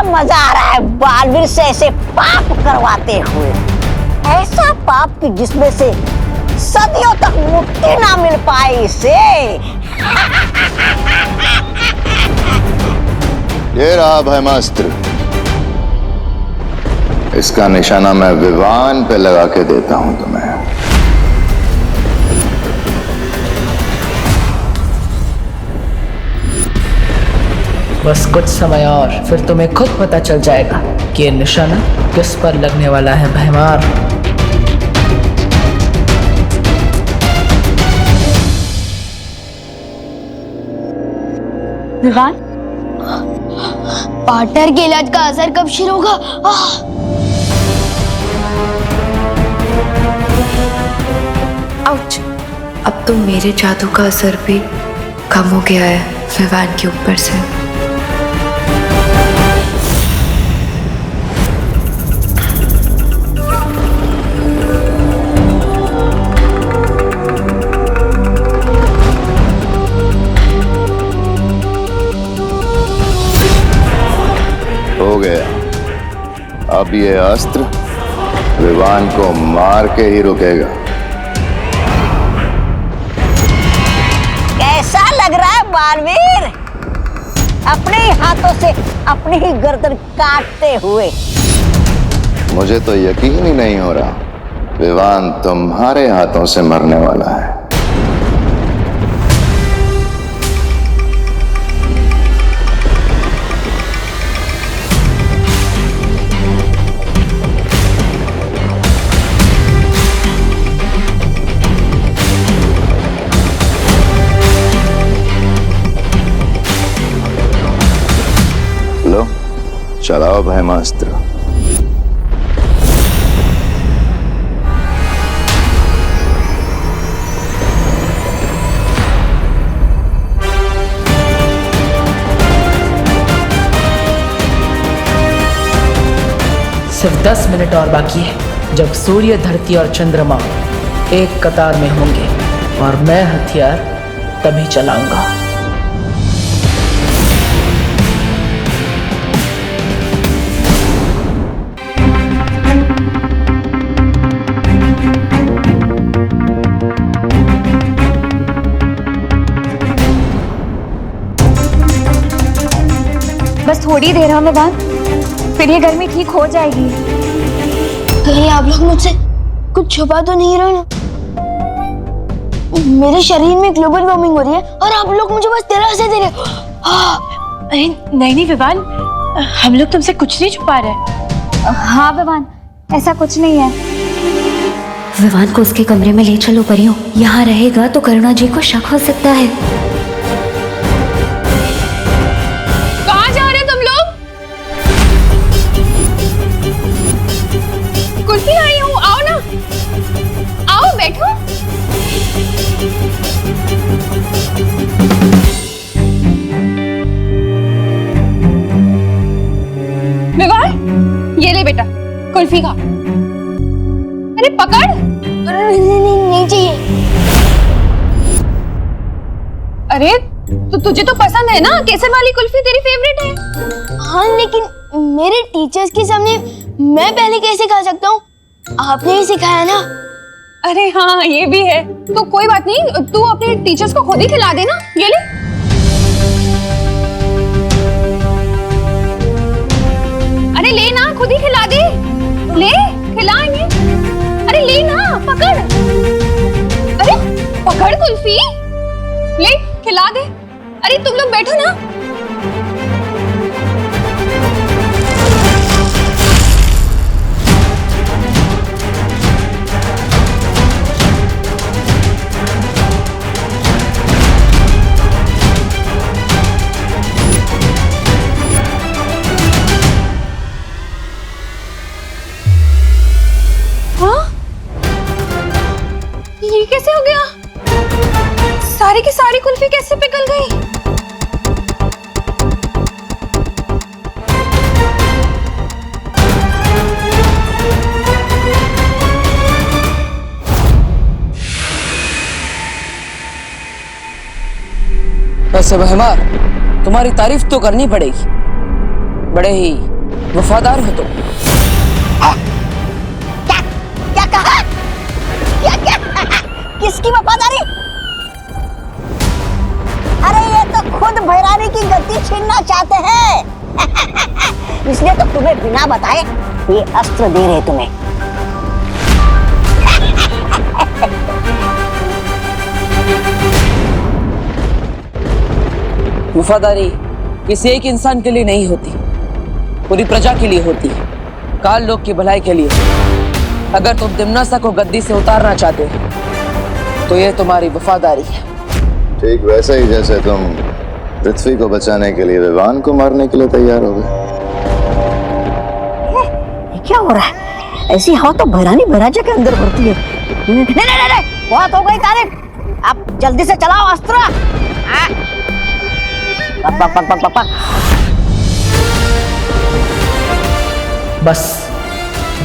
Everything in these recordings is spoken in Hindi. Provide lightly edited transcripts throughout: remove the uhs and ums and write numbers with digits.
मजा आ रहा है बालवीर से ऐसे पाप करवाते हुए, ऐसा पाप कि जिसमें से सदियों तक मुक्ति ना मिल पाए इसे। ये रहा ब्रह्मास्त्र, इसका निशाना मैं विवान पे लगा के देता हूं तुम्हें। बस कुछ समय और फिर तुम्हें खुद पता चल जाएगा कि ये निशाना किस पर लगने वाला है भैमार। विवान, पार्टनर के इलाज का असर कब शुरू होगा? आउच! अब तो मेरे जादू का असर भी कम हो गया है विवान के ऊपर से। हो गया। अब ये अस्त्र विवान को मार के ही रुकेगा। कैसा लग रहा है बालवीर, अपने ही हाथों से अपनी ही गर्दन काटते हुए? मुझे तो यकीन ही नहीं हो रहा विवान तुम्हारे हाथों से मरने वाला है। लो, चलाओ ब्रह्मास्त्र। सिर्फ 10 मिनट और बाकी है, जब सूर्य, धरती और चंद्रमा एक कतार में होंगे और मैं हथियार तभी चलाऊंगा। बस थोड़ी देर हमें बाद, फिर ये गर्मी ठीक हो जाएगी। कहीं आप लोग मुझसे कुछ छुपा तो नहीं रहे ना? मेरे शरीर में ग्लोबल वार्मिंग हो रही है और आप लोग मुझे बस दिलासा दे रहे हो। अरे नहीं नहीं विवान, हम लोग तुमसे कुछ नहीं छुपा रहे। हाँ विवान, ऐसा कुछ नहीं है। विवान को उसके कमरे में ले चलो परियों, यहाँ रहेगा तो करुणा जी को शक हो सकता है। कहाँ जा रहे तुम लोग? कुर्सी आई हूँ, आओ ना, आओ बैठो। विवान, ये ले बेटा कुल्फी खा। अरे पकड़। नहीं चाहिए। अरे तो तुझे तो पसंद है ना, केसर वाली कुल्फी तेरी फेवरेट है। हाँ लेकिन मेरे टीचर्स के सामने मैं पहले कैसे खा सकता हूँ? आपने ही सिखाया ना। अरे हाँ ये भी है, तो कोई बात नहीं, तू अपने टीचर्स को खुद ही खिला देना। ये ले। अरे ले ना, खुद ही खिला दे। ले, खिला इन्हें। अरे ले ना, पकड़। अरे पकड़ कुल्फी, ले खिला दे। अरे तुम लोग बैठो ना। ये कैसे हो गया? सारी की सारी कुल्फी कैसे पिघल गई? वैसे भैमार, तुम्हारी तारीफ तो करनी पड़ेगी, बड़े ही वफादार हो तुम। क्या क्या कहा? क्या क्या किसकी वफादारी? अरे ये तो खुद भैरानी की गद्दी छीनना चाहते हैं। इसलिए तो तुम्हें बिना बताए ये अस्त्र दे रहे तुम्हें। वफादारी किसी एक इंसान के लिए नहीं होती, पूरी प्रजा के लिए होती है, काल लोक की भलाई के लिए। अगर तुम दिम्नासा को गद्दी से उतारना चाहते हो तो ये तुम्हारी वफादारी है। ठीक वैसे ही जैसे तुम पृथ्वी को बचाने के लिए विवान को मारने के लिए तैयार हो गए। ये क्या हो रहा है? ऐसी हवा तो भैरानी भैराजा के अंदर भरती है। नहीं नहीं नहीं नहीं, बहुत हो गई तारीफ। अब जल्दी से चलाओ अस्त्र। हाँ। पक पक पक पक पक। बस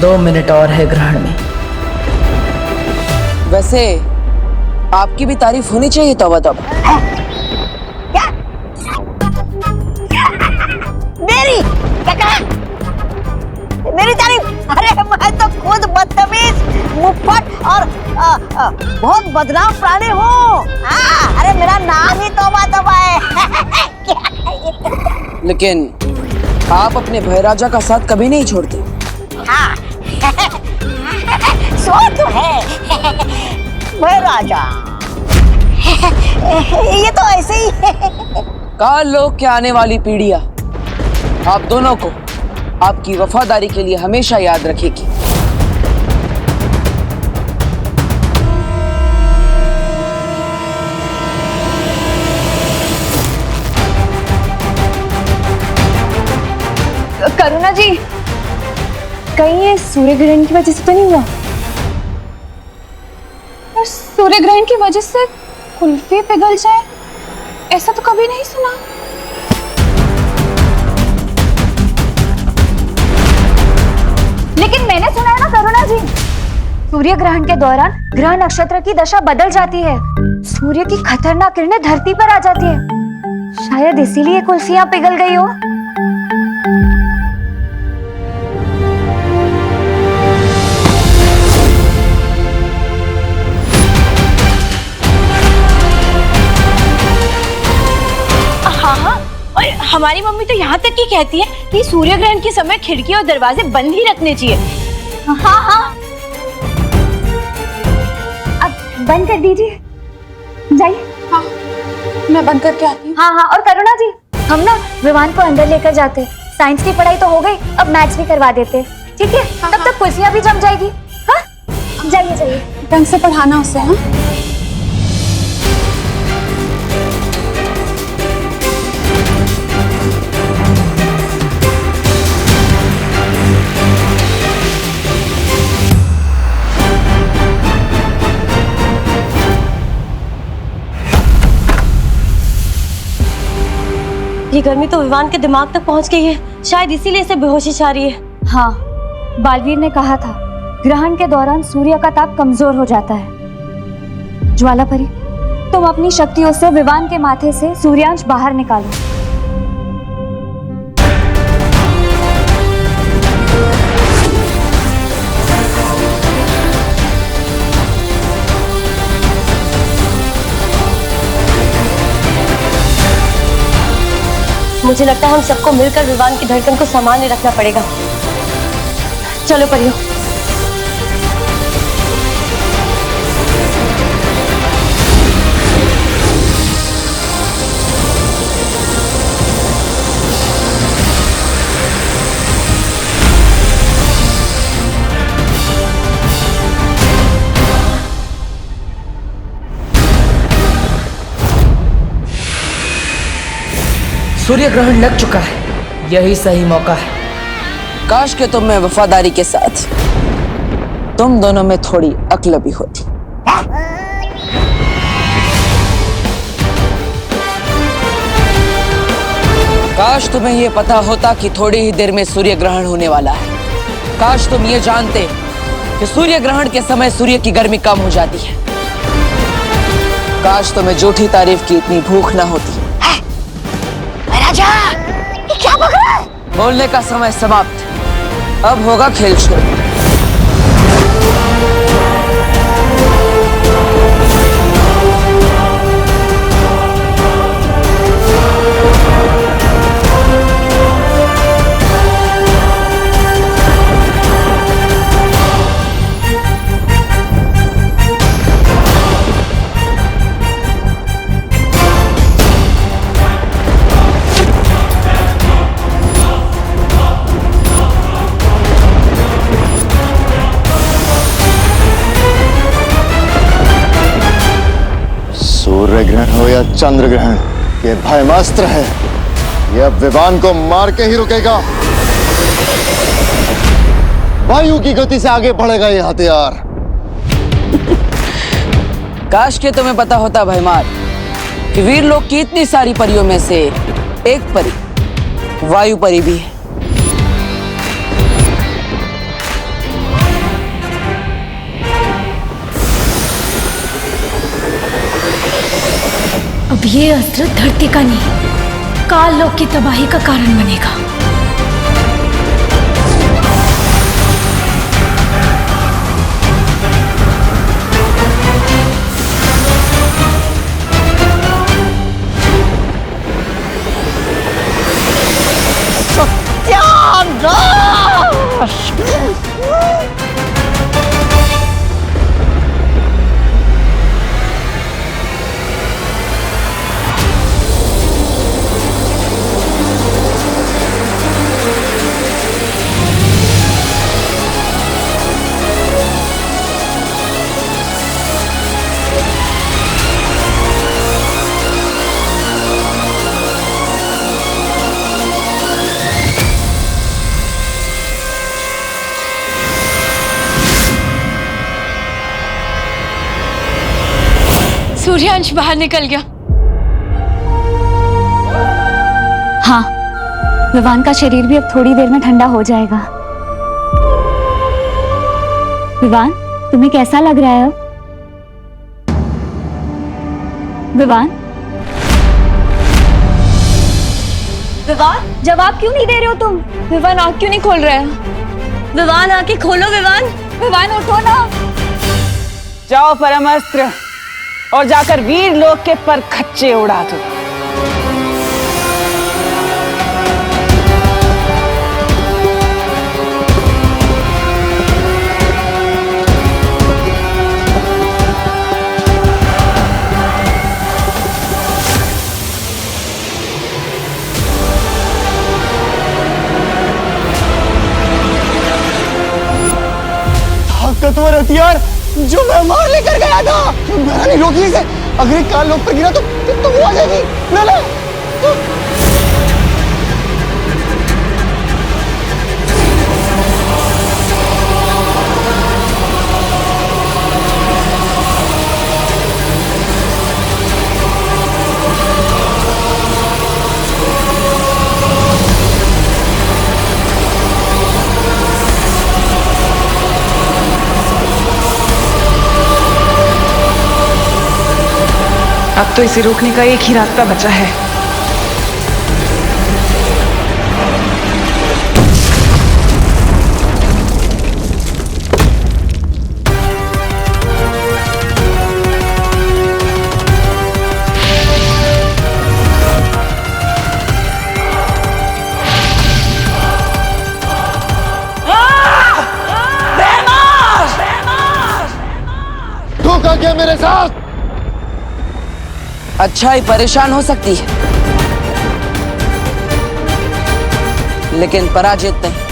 2 मिनट और है ग्रहण में। वैसे आपकी भी तारीफ होनी चाहिए तब। क्या? मेरी क्या कहा? मेरी तारीफ? अरे मैं तो खुद बदतमीज, मुफ्फट और बहुत बदनाम प्राणी हूँ। अरे मेरा नाम ही तौबा तौबा है। लेकिन आप अपने भैराजा का साथ कभी नहीं छोड़ते। हाँ। सो तो है भैराजा। ये तो ऐसे ही है। काल लोक के आने वाली पीढ़ियां आप दोनों को आपकी वफादारी के लिए हमेशा याद रखेगी। करुणा जी, कहीं ये सूर्य ग्रहण की वजह से तो नहीं हुआ? और सूर्य ग्रहण की वजह से कुल्फी पिघल जाए, ऐसा तो कभी नहीं सुना। लेकिन मैंने सुना है ना करुणा जी, सूर्य ग्रहण के दौरान ग्रह नक्षत्र की दशा बदल जाती है, सूर्य की खतरनाक किरणें धरती पर आ जाती है। शायद इसीलिए कुल्फियां पिघल गई हो। और हमारी मम्मी तो यहाँ तक ही कहती है कि सूर्य ग्रहण के समय खिड़की और दरवाजे बंद ही रखने चाहिए। हाँ हाँ, अब बंद कर दीजिए, जाइए। हाँ, मैं बंद करके आती हूँ। हाँ हाँ, और करुणा जी, हम ना विवान को अंदर लेकर जाते। साइंस की पढ़ाई तो हो गई, अब मैथ्स भी करवा देते, ठीक है? तब तक कुर्सियाँ भी जम जाएगी। हाँ, जाइए जाइए, ढंग से पढ़ाना उसे। हाँ, ये गर्मी तो विवान के दिमाग तक पहुंच गई है, शायद इसीलिए इसे बेहोशी छा रही है। हाँ, बालवीर ने कहा था ग्रहण के दौरान सूर्य का ताप कमजोर हो जाता है। ज्वालापरी, तुम अपनी शक्तियों से विवान के माथे से सूर्यांश बाहर निकालो। मुझे लगता है हम सबको मिलकर विवान की धड़कन को सामान्य रखना पड़ेगा। चलो परियो। सूर्य ग्रहण लग चुका है, यही सही मौका है। काश के तुम में वफादारी के साथ तुम दोनों में थोड़ी अक्ल भी होती। काश तुम्हें यह पता होता कि थोड़ी ही देर में सूर्य ग्रहण होने वाला है। काश तुम ये जानते कि सूर्य ग्रहण के समय सूर्य की गर्मी कम हो जाती है। काश तुम्हें झूठी तारीफ की इतनी भूख ना होती। राजा, ये क्या बक रहा है? बोलने का समय समाप्त। अब होगा खेल शुरू। सूर्य ग्रहण हो या चंद्र ग्रहण, ये भयमास्त्र है। यह विवान को मार के ही रुकेगा। वायु की गति से आगे बढ़ेगा ये हथियार। काश के तुम्हें पता होता भयमार कि वीर लोग की इतनी सारी परियों में से एक परी वायु परी भी है। अब ये अस्त्र धरती का नहीं, काल लोक की तबाही का कारण बनेगा। सूर्यांश बाहर निकल गया। हाँ, विवान का शरीर भी अब थोड़ी देर में ठंडा हो जाएगा। विवान, तुम्हें कैसा लग रहा है अब? विवान? विवान, जवाब क्यों नहीं दे रहे हो तुम? विवान आँख क्यों नहीं खोल रहा है? विवान आंखें खोलो। विवान, विवान उठो ना। जाओ परमास्त्र और जाकर वीर लोग के पर खच्चे उड़ा दो। ताकतवर हथियार जो मैं मार लेकर गया था। मैंने रोकी इसे। अगर ये काल लोक पर गिरा तो वो आ जाएगी। ले ले। अब तो इसे रोकने का एक ही रास्ता बचा है। धोखा किया मेरे साथ। अच्छाई परेशान हो सकती है, लेकिन पराजित नहीं।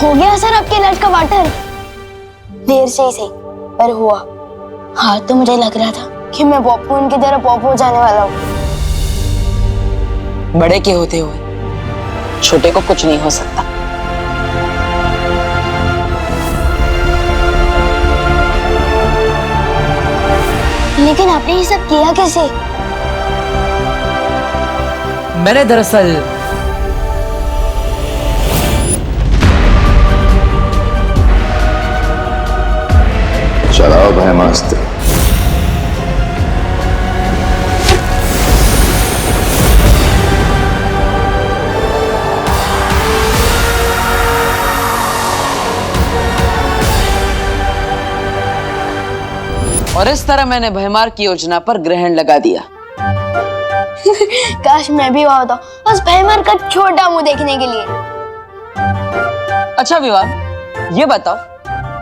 हो गया सर आपके नट का वाटर। देर से ही सही पर हुआ। हार तो मुझे लग रहा था। कि मैं पॉपकॉर्न की तरह पॉप हो जाने वाला हूँ। बड़े के होते हुए छोटे को कुछ नहीं हो सकता। लेकिन आपने ये सब किया कैसे? मैंने दरअसल चलाओ ब्रह्मास्त्र। और इस तरह मैंने भयमार की योजना पर ग्रहण लगा दिया। काश मैं भी वहां होता, बस भयमार का छोटा मुंह देखने के लिए। अच्छा विवान, ये बताओ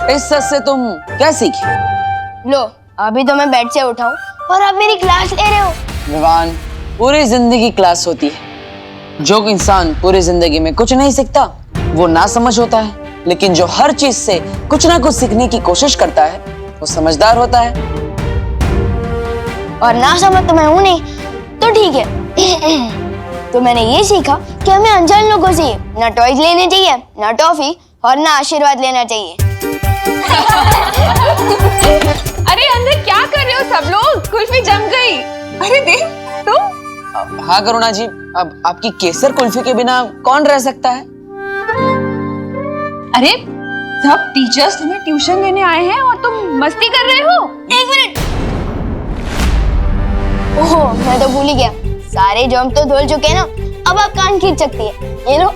इस सच से तुम क्या सीखी? लो, अभी तो मैं बेड से उठाऊं और आप मेरी क्लास ले रहे हो। विवान, पूरी जिंदगी क्लास होती है। जो इंसान पूरी जिंदगी में कुछ नहीं सीखता वो ना समझ होता है, लेकिन जो हर चीज से कुछ ना कुछ सीखने की कोशिश करता है वो समझदार होता है। और ना समझ तो मैं हूं नहीं, तो ठीक है। तो मैंने ये सीखा कि हमें अनजान लोगों से ना टॉयज लेने चाहिए, ना टॉफी और ना आशीर्वाद लेना चाहिए। अरे अंदर क्या कर रहे हो सब लोग? कुल्फी जम गई। अरे देख तुम। हाँ करुणा जी, अब आपकी केसर कुल्फी के बिना कौन रह सकता है? अरे सब टीचर्स तुम्हें ट्यूशन देने आए हैं और तुम मस्ती कर रहे हो। एक मिनट। ओह, मैं तो भूल ही गया। सारे जॉम तो धुल चुके हैं ना, अब आप कान खींच सकती है। ये लो।